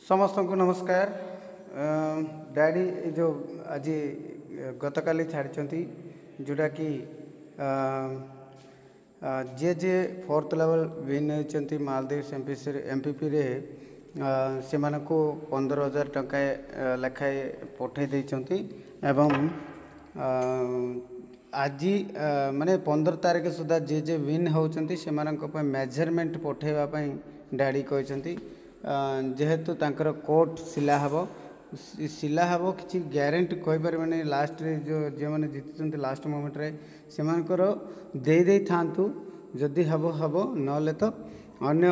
समस्त को नमस्कार। डैडी जो आज गतकाली छाड़ी जोटा कि जे जे फोर्थ लेवल विन होती मालदीव एमपीपी रे से 15,000 टंका लेखाए पठे देइछंती एवं आज माने 15 तारीख सुधा जे जे विन होती से मेजरमेंट पठेवाई डैडी कहते जेहेतु तांकर कोर्ट सिला हम किसी ग्यारंटी कहीपर मैंने लास्ट रे जो मैंने जीति लास्ट मोमेंट रे से दे थांतु जदि हम हम नले तो अन्य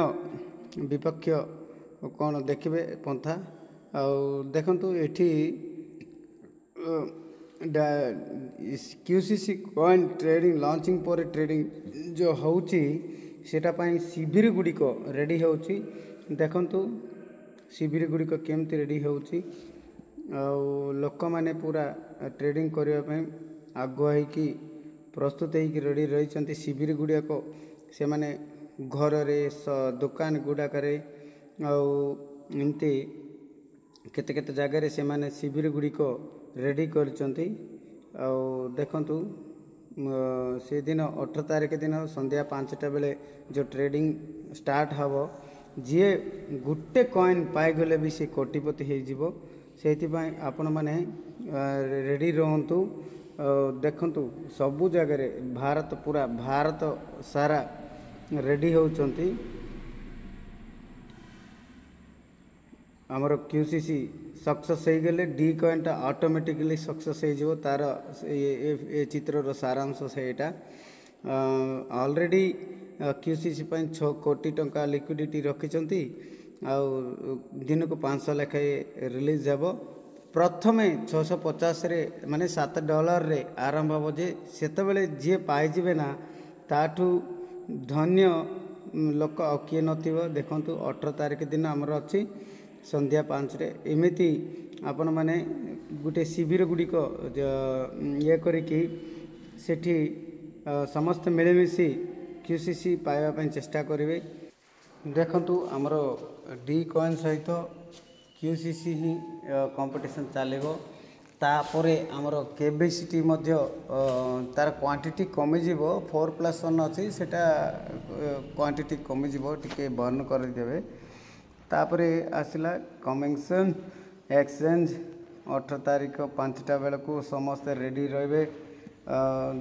विपक्ष कौन देखिए पंथा देखु ये क्यूसीसी कॉइन ट्रेडिंग लॉन्चिंग पर ट्रेडिंग जो होची सेटा पाई शिविर गुड़िक रेडी होची देखंतु शिविर गुड़िक केमती रेडी होची लोक मैंने पूरा ट्रेडिंग करने आगुआ होगी प्रस्तुत होगी रेडी रही शिविर गुड़ाक से माने घर रे दुकान गुड़ाक एमती केते केते जगार से माने शिविर गुड़िक रेडी कर देखंतु से दिन 18 तारीख दिन संध्या 5टा बेले जो ट्रेडिंग स्टार्ट हम जी गोटे कॉइन पाईगले भी से कोटिपति हो आपण मैंने रेडी रहतु देखंतु सबु जगह भारत पूरा भारत सारा रेडी होचंती आमर क्यूसीसी सक्सेस हो गले डी कॉइनटा ऑटोमेटिकली सक्सेस हो तार ये चित्र सारांश से ऑलरेडी क्यूसीसी 6 कोटी टंका लिक्विडिटी रखिंट दिन को 500 लेखाए रिलीज हेब प्रथमे 650 रे माने $7 रे आरंभ हम जे सेतबेले जी पाइबे ना ताठू धन्य लोक किए नथिबो देखंतु 18 तारीख दिन आमर अच्छी संध्या 5 रे एमिति आपण माने गुटे शिविर गुड़िक ये करिकी सेठी समस्त मिलेमिशी क्यूसीसी पाइबा चेष्टा करेंगे देखंतु आमर डी कॉइन सहित क्यूसीसी ही कंपटीशन चलेगो तापरे आमर केबीसीटी मध्य तार क्वांटिटी कमिजिव 4+1 अच्छी सेटा क्वांटिटी कमिजिव टिके बर्न करदेवे तापरे आसला कमिंगसन एक्सचेंज 18 तारीख 5टा बेलू समस्ते रेडी रहे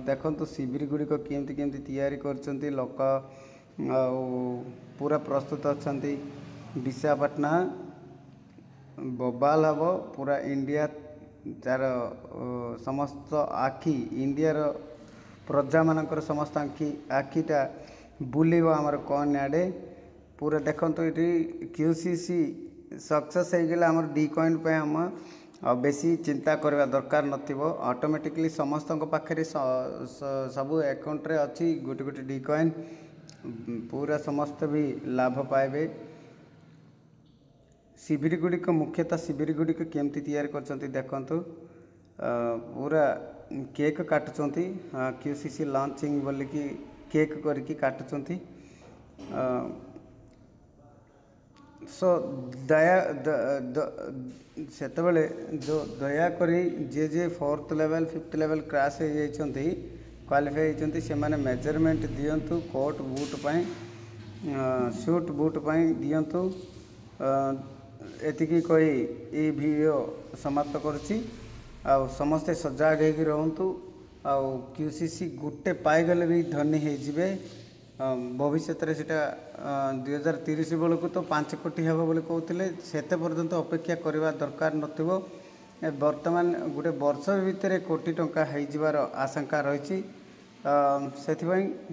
देखंतु शिविर गुड़िक केमती केमती तैयारी करछंती लोक पूरा प्रस्तुत अच्छी विशाखापट्टना बबाल हम पूरा इंडिया तार समस्त आखि इंडिया प्रजा मानकर समस्त आखिटा बुलिब आमर कौन आड़े पूरा देखंतु ये क्यूसीसी सक्सेस हो गला आमर डी कॉइन पे हम बेसी चिंता करवा दरकार नथिबो ऑटोमेटिकली समस्त पाखे सबू अकाउंट रे अच्छी गोटे गोटे डी कॉइन पूरा समस्त भी लाभ पाइबे शिविर गुड़िक मुख्यतः शिविर गुड़िक केमती तैयारी करछंती देखंतु पूरा केक काटुचंती क्यूसीसी लॉन्चिंग बोली कि केक करके काटुचंती सो दया सेतबेले जो दया करी जे 4th level 5th level crash हो जाइछंती क्वालिफाई होती से माने मेजरमेंट दियंतु कोट बूट पाई सूट बूट पाई दियंतु एतिकी कही ये वीडियो समाप्त करुच्ची समस्ते सजाग होगी रहतु क्यूसीसी गोटे पाईगले भी धनी होइजिबे भविष्य में से 2030 बेलू तो 5 कोटी हे बोली कहते सेते पर्यंत अपेक्षा करवा दरकार नथिबो वर्तमान गोटे वर्ष भितर कोटी टंका होइजिबार आशंका रही से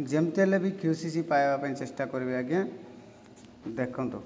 जमती भी क्यूसीसी पाइबा चेष्टा करेंगे आज्ञा देखंतु।